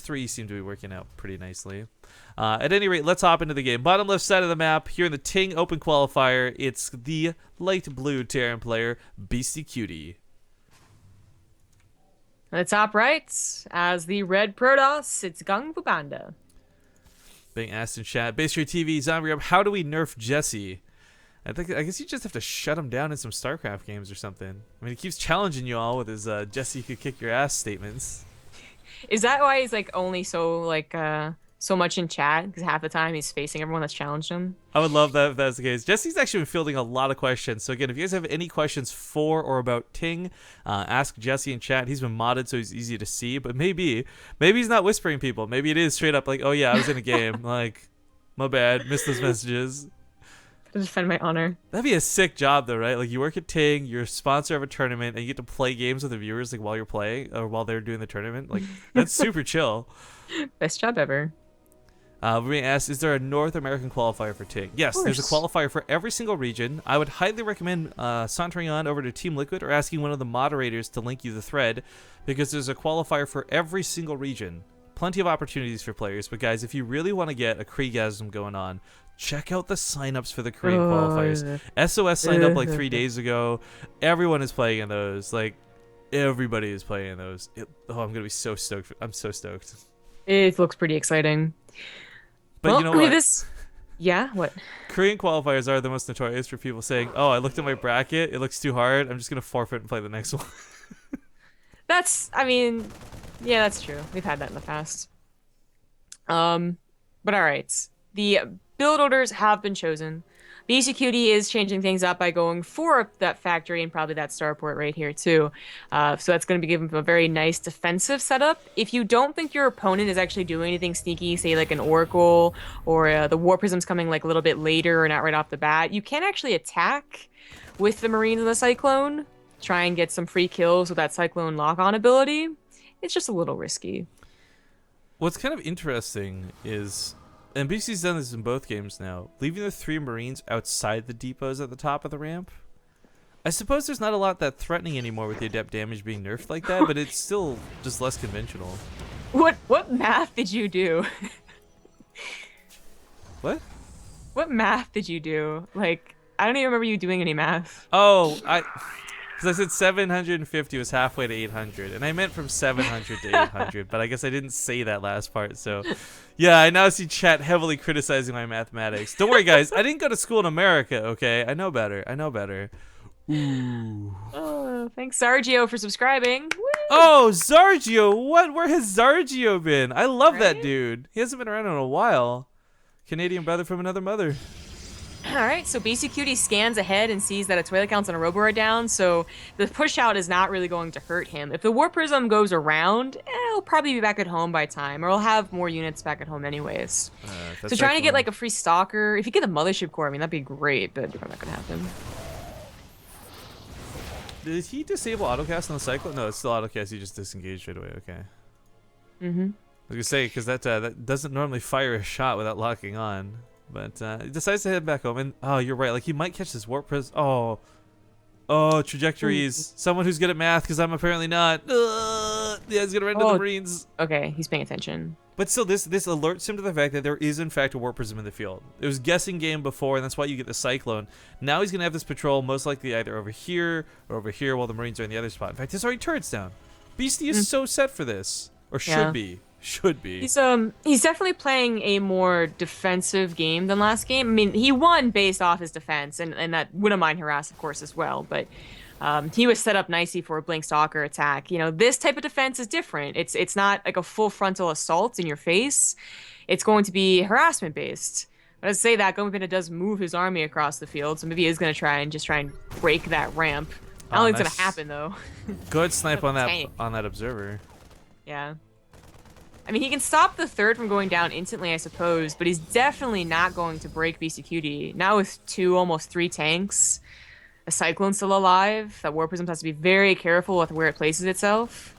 three seem to be working out pretty nicely. At any rate, let's hop into the game. Bottom left side of the map, here in the Ting Open Qualifier, it's the light blue Terran player, Beastyqt. On the top right, as the red Protoss, it's GunGFuBanDa. Being asked in chat, Beastyqt TV, Zombie Up, how do we nerf Jesse? I guess you just have to shut him down in some StarCraft games or something. I mean, he keeps challenging you all with his Jesse could kick your ass statements. Is that why he's like only so like so much in chat? Because half the time he's facing everyone that's challenged him. I would love that if that's the case. Jesse's actually been fielding a lot of questions. So again, if you guys have any questions for or about Ting, ask Jesse in chat. He's been modded, so he's easy to see. But maybe he's not whispering people. Maybe it is straight up like, oh yeah, I was in a game. Like, my bad, missed those messages. To defend my honor. That'd be a sick job though, right? Like you work at Ting, you're a sponsor of a tournament, and you get to play games with the viewers like while you're playing or while they're doing the tournament. Like that's super chill. Best job ever. We're being asked, is there a North American qualifier for Ting? Yes, there's a qualifier for every single region. I would highly recommend sauntering on over to Team Liquid or asking one of the moderators to link you the thread, because there's a qualifier for every single region. Plenty of opportunities for players, but guys, if you really want to get a Kriegasm going on, check out the signups for the Korean qualifiers. SOS signed up like 3 days ago. Everyone is playing in those. Like, everybody is playing in those. I'm going to be so stoked. I'm so stoked. It looks pretty exciting. But well, you know what? Yeah, what? Korean qualifiers are the most notorious for people saying, oh, I looked at my bracket. It looks too hard. I'm just going to forfeit and play the next one. I mean, yeah, that's true. We've had that in the past. But all right. The build orders have been chosen. Beastyqt is changing things up by going for that factory and probably that starport right here too. So that's going to be giving them a very nice defensive setup. If you don't think your opponent is actually doing anything sneaky, say like an Oracle or the War Prism's coming like a little bit later or not right off the bat, you can actually attack with the Marines and the Cyclone. Try and get some free kills with that Cyclone lock-on ability. It's just a little risky. What's kind of interesting is, and BC's done this in both games now, leaving the 3 Marines outside the depots at the top of the ramp. I suppose there's not a lot that threatening anymore with the adept damage being nerfed like that, but it's still just less conventional. What math did you do? What? What math did you do? Like, I don't even remember you doing any math. Oh, because I said 750 was halfway to 800, and I meant from 700 to 800, but I guess I didn't say that last part, so... Yeah, I now see chat heavily criticizing my mathematics. Don't worry, guys. I didn't go to school in America, okay? I know better. I know better. Ooh. Oh, thanks, Sargio, for subscribing. Woo! Oh, Zargio! Where has Zargio been? I love that dude. He hasn't been around in a while. Canadian brother from another mother. Alright, so Beastyqt scans ahead and sees that its toilet counts on a robo are down, so the push out is not really going to hurt him. If the War Prism goes around, he'll probably be back at home by time, or he'll have more units back at home anyways. So trying to get like a free Stalker, if you get a Mothership Core, I mean, that'd be great, but probably not going to happen. Did he disable autocast on the cycle? No, it's still autocast, he just disengaged right away, okay. Mm-hmm. I was going to say, because that doesn't normally fire a shot without locking on. But he decides to head back home, and oh, you're right. Like he might catch this warp prism. Oh, trajectories. Someone who's good at math, because I'm apparently not. Yeah, he's gonna run into the Marines. Okay, he's paying attention. But still, this alerts him to the fact that there is in fact a warp prism in the field. It was guessing game before, and that's why you get the Cyclone. Now he's gonna have this patrol most likely either over here or over here, while the Marines are in the other spot. In fact, there's already turrets down. Beastie is so set for this, or should be. Should be. He's definitely playing a more defensive game than last game. I mean, he won based off his defense, and that wouldn't mind harass, of course, as well. But he was set up nicely for a Blink Stalker attack. You know, this type of defense is different. It's not like a full frontal assault in your face. It's going to be harassment based. But as I say that, GunGFuBanDa does move his army across the field, so maybe he is going to try and break that ramp. I don't think it's going to happen though. Good snipe on that observer. Yeah. I mean, he can stop the 3rd from going down instantly, I suppose, but he's definitely not going to break Beastyqt. Now with 2, almost 3 tanks, a Cyclone still alive, that War Prism has to be very careful with where it places itself.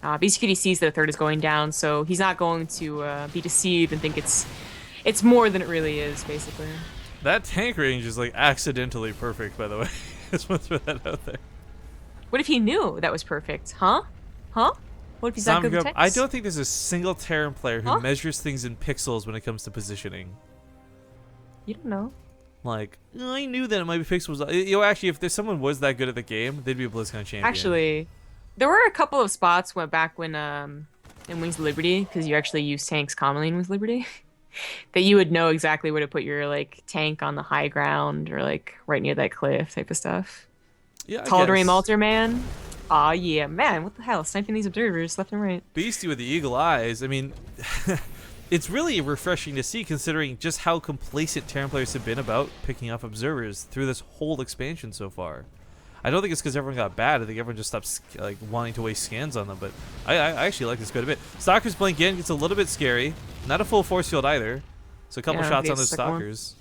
Beastyqt sees that a 3rd is going down, so he's not going to be deceived and think it's more than it really is, basically. That tank range is, like, accidentally perfect, by the way. Just want to throw that out there. What if he knew that was perfect? Huh? Huh? What if he's that good with tanks? I don't think there's a single Terran player who Huh? measures things in pixels when it comes to positioning. You don't know. Like, I knew that it might be pixels. You know, actually, if there's someone was that good at the game, they'd be a BlizzCon champion. Actually, there were a couple of spots went back when in Wings of Liberty, because you actually use tanks commonly in Wings of Liberty, that you would know exactly where to put your like tank on the high ground or like right near that cliff type of stuff. Yeah, Tal'Darim Altar Man. Aw, yeah, man, what the hell? Sniping these observers left and right. Beastie with the eagle eyes. I mean, it's really refreshing to see considering just how complacent Terran players have been about picking off observers through this whole expansion so far. I don't think it's because everyone got bad. I think everyone just stopped like wanting to waste scans on them. But I actually like this quite a bit. Stalkers blink in. Gets a little bit scary. Not a full force field either. So a couple shots on those stalkers.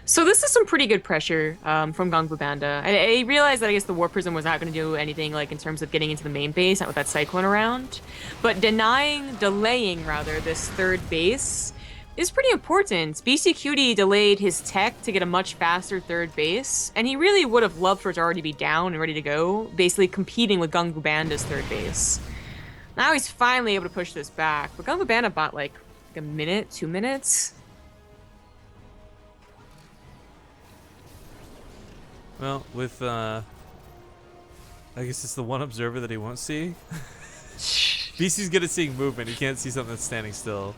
So this is some pretty good pressure from GunGFuBanDa. I realized that I guess the Warp Prism was not going to do anything like in terms of getting into the main base, not with that Cyclone around. But delaying this third base is pretty important. Beastyqt delayed his tech to get a much faster third base, and he really would have loved for it to already be down and ready to go, basically competing with GunGFuBanDa's third base. Now he's finally able to push this back, but GunGFuBanDa bought like a minute, 2 minutes. Well, with I guess it's the one observer that he won't see. BC's good at seeing movement. He can't see something that's standing still.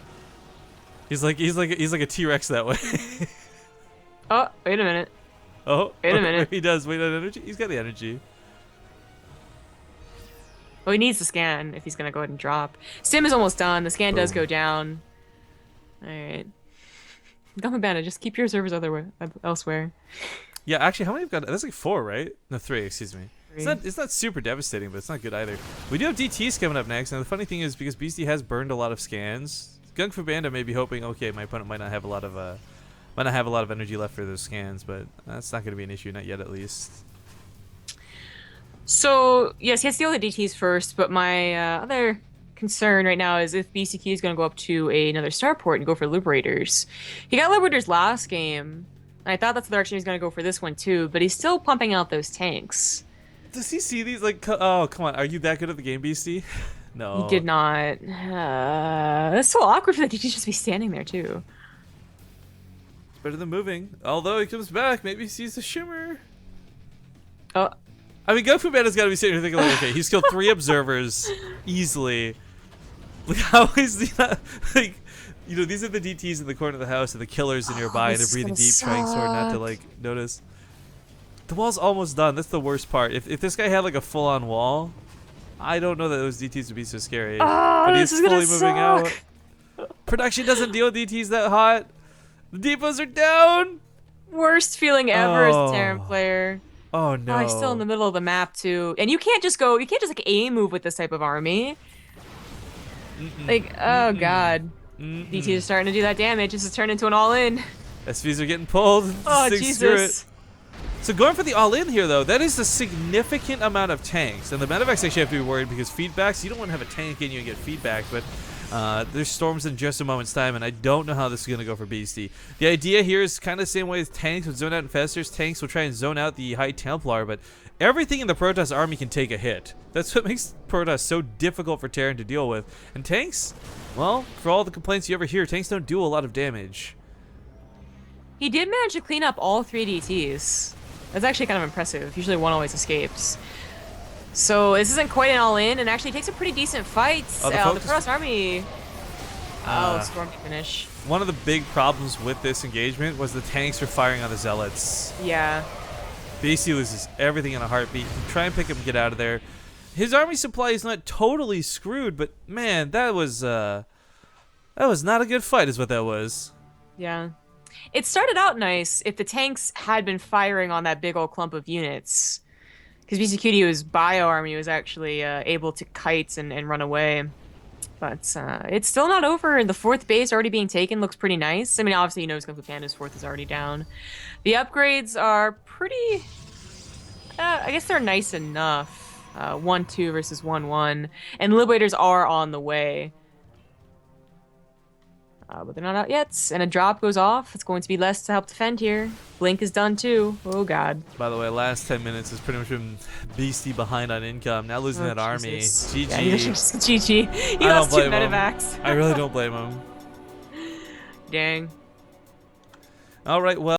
He's like a T-Rex that way. Oh, wait a minute. Oh, wait a minute. He does. Wait, that energy. He's got the energy. Well, he needs to scan if he's gonna go ahead and drop. Stim is almost done. The scan does go down. All right. GunGFuBanDa, just keep your observers elsewhere. Yeah, actually, how many have got? That's like 4, right? No, 3. Excuse me. 3. It's not super devastating, but it's not good either. We do have DTs coming up next, and the funny thing is because Beastie has burned a lot of scans, GunGFuBanDa may be hoping, okay, my opponent might not have a lot of energy left for those scans, but that's not going to be an issue, not yet at least. So yes, he has to deal with the DTs first, but my other concern right now is if Beastyqt is going to go up to another starport and go for Liberators. He got Liberators last game. I thought that's the direction he's going to go for this one too, but he's still pumping out those tanks. Does he see these? Like, oh, come on. Are you that good at the game, Beastie? No. He did not. That's so awkward for the DT to just be standing there too. It's better than moving. Although he comes back, maybe he sees the shimmer. Oh. I mean, GunGFuBanDa's got to be sitting here thinking, like, okay, he's killed 3 observers easily. Like, how is he not, like... You know, these are the DTs in the corner of the house and the killers are nearby and they're breathing deep, trying so hard not to, like, notice. The wall's almost done. That's the worst part. If this guy had, like, a full-on wall, I don't know that those DTs would be so scary. But he's fully moving out. Production doesn't deal with DTs that hot. The depots are down! Worst feeling ever as a Terran player. Oh, no. Oh, he's still in the middle of the map, too. And you can't just like, aim move with this type of army. Like, oh, God. DT is starting to do that damage. This has turned into an all-in. SVs are getting pulled. Oh, Jesus. So going for the all-in here, though, that is a significant amount of tanks. And the medevacs actually have to be worried because feedbacks, you don't want to have a tank in you and get feedback, but there's storms in just a moment's time, and I don't know how this is going to go for Beastie. The idea here is kind of the same way as tanks would zone out infestors. Tanks will try and zone out the High Templar, but everything in the Protoss army can take a hit. That's what makes Protoss so difficult for Terran to deal with. And tanks... Well, for all the complaints you ever hear, tanks don't do a lot of damage. He did manage to clean up all 3 DTs. That's actually kind of impressive. Usually one always escapes. So this isn't quite an all-in, and actually takes a pretty decent fight. Oh, the Protoss army... Storm finish. One of the big problems with this engagement was the tanks were firing on the Zealots. Yeah. Beastie loses everything in a heartbeat. Try and pick him and get out of there. His army supply is not totally screwed, but man, that was not a good fight is what that was. Yeah. It started out nice if the tanks had been firing on that big old clump of units. Because Beastyqt's bio army was actually able to kite and run away. But it's still not over, and the 4th base already being taken looks pretty nice. I mean, obviously, you know, GunGFuBanDa's 4th is already down. The upgrades are pretty... I guess they're nice enough. 1-2 versus 1-1. And Liberators are on the way. But they're not out yet. And a drop goes off. It's going to be less to help defend here. Blink is done too. Oh god. By the way, last 10 minutes has pretty much been Beastie behind on income. Now losing that army. Jesus. GG. Yeah, GG. He I lost don't 2 blame him. medevacs. I really don't blame him. Dang. All right, well.